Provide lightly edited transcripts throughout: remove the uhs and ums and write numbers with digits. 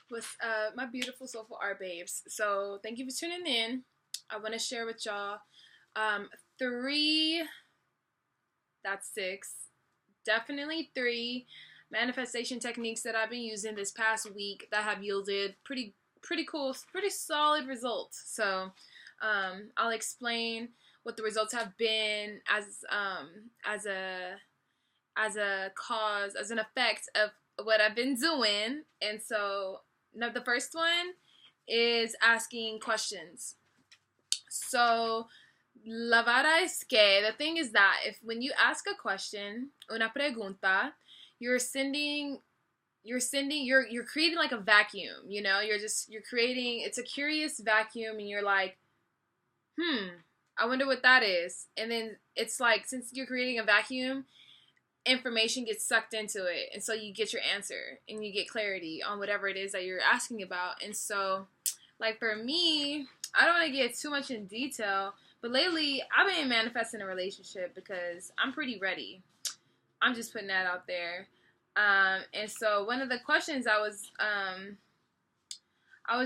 What's my beautiful soulful art babes? So thank you for tuning in. I want to share with y'all three, that's six, definitely three manifestation techniques that I've been using this past week that have yielded pretty cool, pretty solid results. So I'll explain what the results have been as a cause, as an effect of what I've been doing. And so now the first one is asking questions. So la vara es que the thing is that if when you ask a question, una pregunta, you're sending you're creating like a vacuum, you know? You're creating, it's a curious vacuum, and you're like, I wonder what that is. And then it's like, since you're creating a vacuum, information gets sucked into it, and so you get your answer and you get clarity on whatever it is that you're asking about. And so, like, for me, I don't want to get too much in detail, but lately I've been manifesting a relationship because I'm pretty ready. I'm just putting that out there. And so one of the questions I was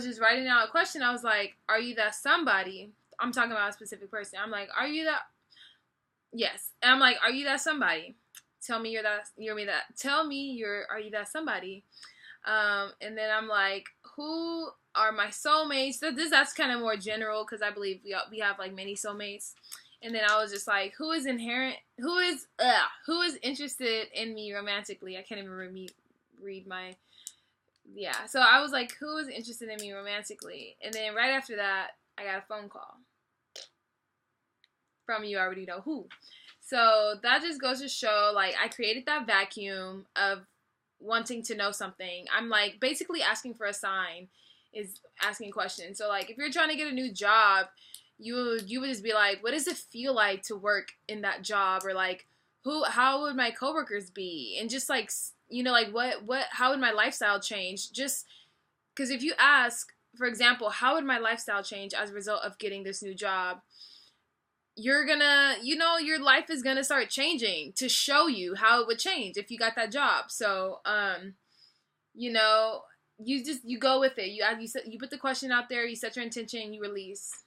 just writing out a question. I was like, are you that somebody? I'm talking about a specific person. I'm like, are you that? Yes. And I'm like, are you that somebody? Tell me are you that somebody? And then I'm like, who are my soulmates? That's kind of more general, because I believe we have like many soulmates. And then I was just like, who is interested in me romantically? I can't even read my, yeah. So I was like, who is interested in me romantically? And then right after that, I got a phone call from, you already know who. So that just goes to show, like, I created that vacuum of wanting to know something. I'm like basically asking for a sign, is asking questions. So like, if you're trying to get a new job, you would just be like, what does it feel like to work in that job? Or like, how would my coworkers be? And just like, you know, like how would my lifestyle change? Just because if you ask, for example, how would my lifestyle change as a result of getting this new job? You're gonna, your life is gonna start changing to show you how it would change if you got that job. So, you go with it. You put the question out there, you set your intention, you release.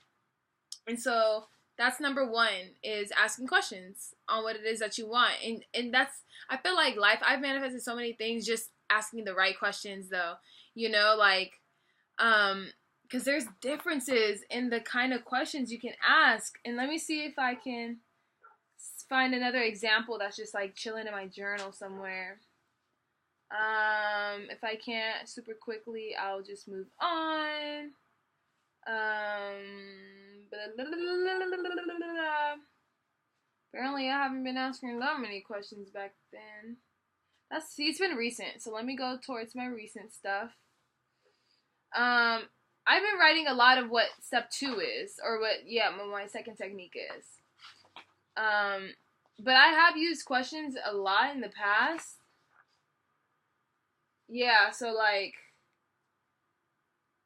And so that's number one, is asking questions on what it is that you want. And that's, I feel like I've manifested so many things just asking the right questions, though. Because there's differences in the kind of questions you can ask. And let me see if I can find another example that's just like chilling in my journal somewhere. If I can't super quickly, I'll just move on. Apparently I haven't been asking that many questions back then. It's been recent, so let me go towards my recent stuff. I've been writing a lot of what step 2 is, or what my second technique is. But I have used questions a lot in the past. Yeah, so like,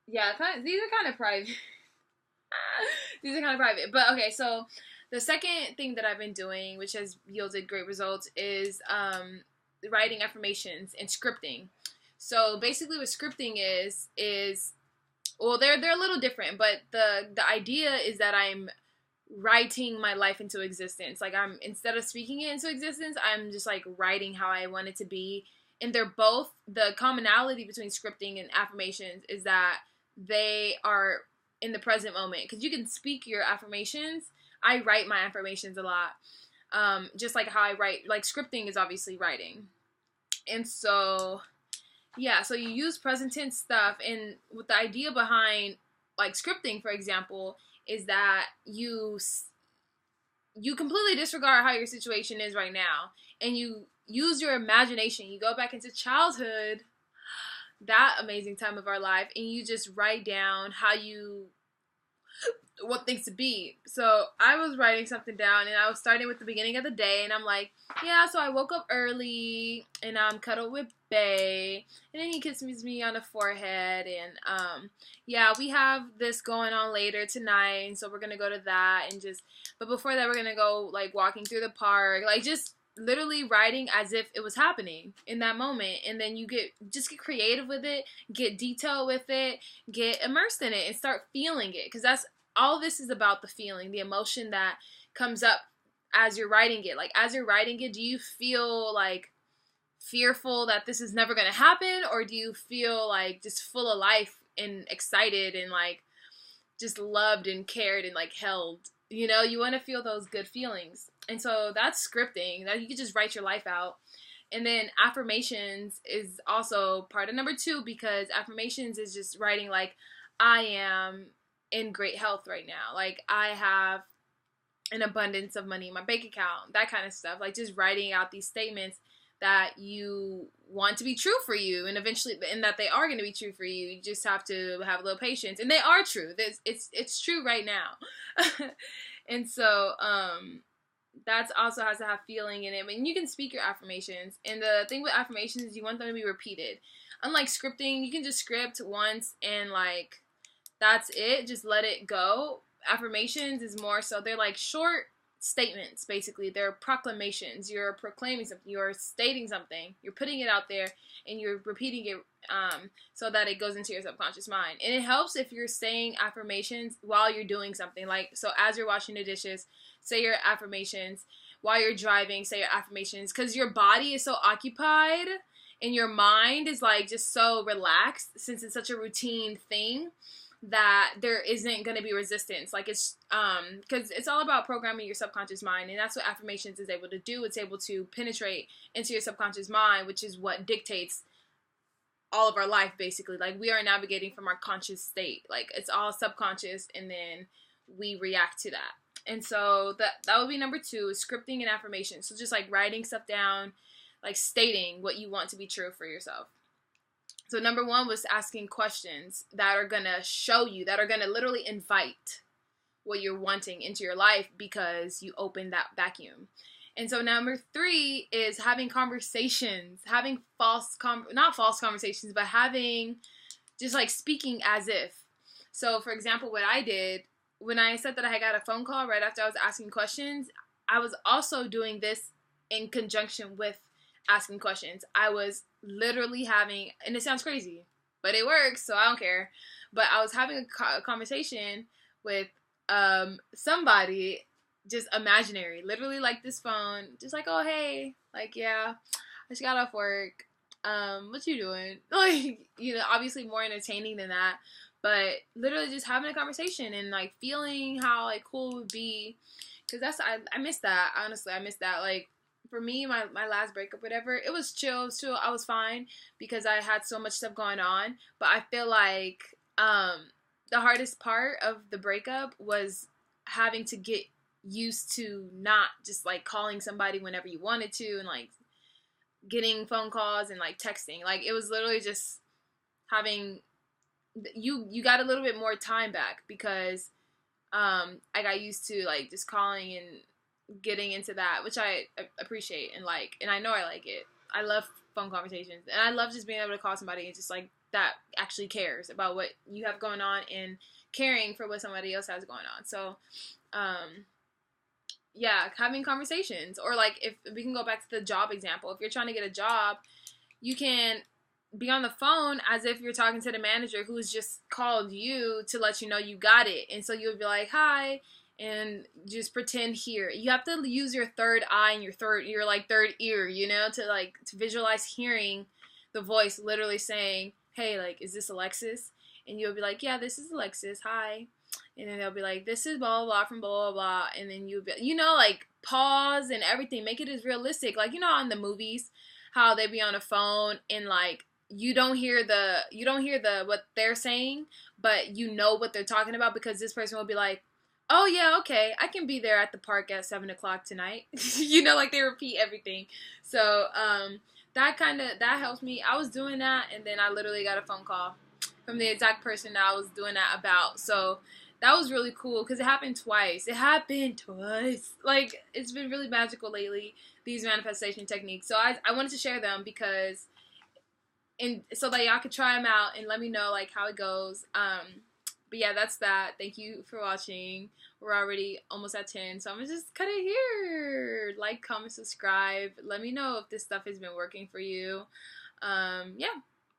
yeah, these are kind of private. These are kind of private. But okay, so the second thing that I've been doing, which has yielded great results, is writing affirmations and scripting. So basically what scripting is well, they're a little different, but the idea is that I'm writing my life into existence. Like, instead of speaking it into existence, I'm just like writing how I want it to be. And they're both, the commonality between scripting and affirmations is that they are in the present moment. Because you can speak your affirmations. I write my affirmations a lot. Just like how I write, like scripting is obviously writing. And so, yeah, so you use present tense stuff. And with the idea behind like scripting, for example, is that you completely disregard how your situation is right now, and you use your imagination. You go back into childhood, that amazing time of our life, and you just write down how you want things to be. So I was writing something down, and I was starting with the beginning of the day, and I'm like, yeah, so I woke up early, and I'm cuddled with Bay, and then he kisses me on the forehead, and yeah, we have this going on later tonight, and so we're gonna go to that, and but before that, we're gonna go like walking through the park, like just literally writing as if it was happening in that moment, and then you get creative with it, get detailed with it, get immersed in it, and start feeling it, because that's all this is about, the feeling, the emotion that comes up as you're writing it. Like, as you're writing it, do you feel like fearful that this is never going to happen, or do you feel like just full of life and excited and like just loved and cared and like held? You know, you want to feel those good feelings. And so that's scripting. That you can just write your life out. And then affirmations is also part of number 2, because affirmations is just writing like, I am in great health right now. Like, I have an abundance of money in my bank account. That kind of stuff. Like, just writing out these statements that you want to be true for you, and eventually, and that they are going to be true for you. You just have to have a little patience, and they are true. It's true right now. And so that's also has to have feeling in it. I mean, you can speak your affirmations, and the thing with affirmations is you want them to be repeated. Unlike scripting, you can just script once and like that's it, just let it go. Affirmations is more so, they're like short statements, basically. They're proclamations. You're proclaiming something, you're stating something, you're putting it out there, and you're repeating it so that it goes into your subconscious mind. And it helps if you're saying affirmations while you're doing something. Like, so as you're washing the dishes, say your affirmations. While you're driving, say your affirmations, because your body is so occupied and your mind is like just so relaxed, since it's such a routine thing, that there isn't going to be resistance. Like, it's because it's all about programming your subconscious mind, and that's what affirmations is able to do. It's able to penetrate into your subconscious mind, which is what dictates all of our life, basically. Like, we are navigating from our conscious state. Like, it's all subconscious, and then we react to that. And so that would be number 2, is scripting and affirmation. So just like writing stuff down, like stating what you want to be true for yourself. So number 1 was asking questions that are going to show you, that are going to literally invite what you're wanting into your life, because you open that vacuum. And so number 3 is having conversations, having not false conversations, but having just like speaking as if. So for example, what I did when I said that I got a phone call right after I was asking questions, I was also doing this in conjunction with asking questions. I was literally having, and it sounds crazy, but it works, so I don't care. But I was having a conversation with somebody, just imaginary, literally like this phone, just like, oh hey, like yeah, I just got off work. What you doing? Like, you know, obviously more entertaining than that, but literally just having a conversation and like feeling how like cool it would be, because that's I miss that. Honestly, I miss that. Like, for me, my last breakup, whatever, it was chill. I was fine because I had so much stuff going on. But I feel like the hardest part of the breakup was having to get used to not just like calling somebody whenever you wanted to, and like getting phone calls and like texting. Like, it was literally just having, you got a little bit more time back, because I got used to like just calling and getting into that, which I appreciate and like, and I know I like it. I love phone conversations, and I love just being able to call somebody and just like that actually cares about what you have going on and caring for what somebody else has going on. So yeah, having conversations. Or like, if we can go back to the job example, if you're trying to get a job, you can be on the phone as if you're talking to the manager who's just called you to let you know you got it. And so you'll be like, hi, and just pretend here. You have to use your third eye and your third ear, you know, to visualize hearing the voice literally saying, hey, like, is this Alexis? And you'll be like, yeah, this is Alexis, hi. And then they'll be like, this is blah, blah, blah from blah, blah, blah. And then you'll be, you know, like, pause and everything. Make it as realistic. Like, you know, in the movies, how they be on a phone and, like, you don't hear what they're saying, but you know what they're talking about, because this person will be like, oh yeah, okay, I can be there at the park at 7 o'clock tonight. You know, like, they repeat everything. So that helps me. I was doing that, and then I literally got a phone call from the exact person that I was doing that about. So that was really cool, because it happened twice. Like, it's been really magical lately, these manifestation techniques. So I wanted to share them, because so that y'all could try them out and let me know like how it goes. But yeah, that's that. Thank you for watching. We're already almost at 10, so I'm gonna just cut it here. Like, comment, subscribe. Let me know if this stuff has been working for you. Yeah.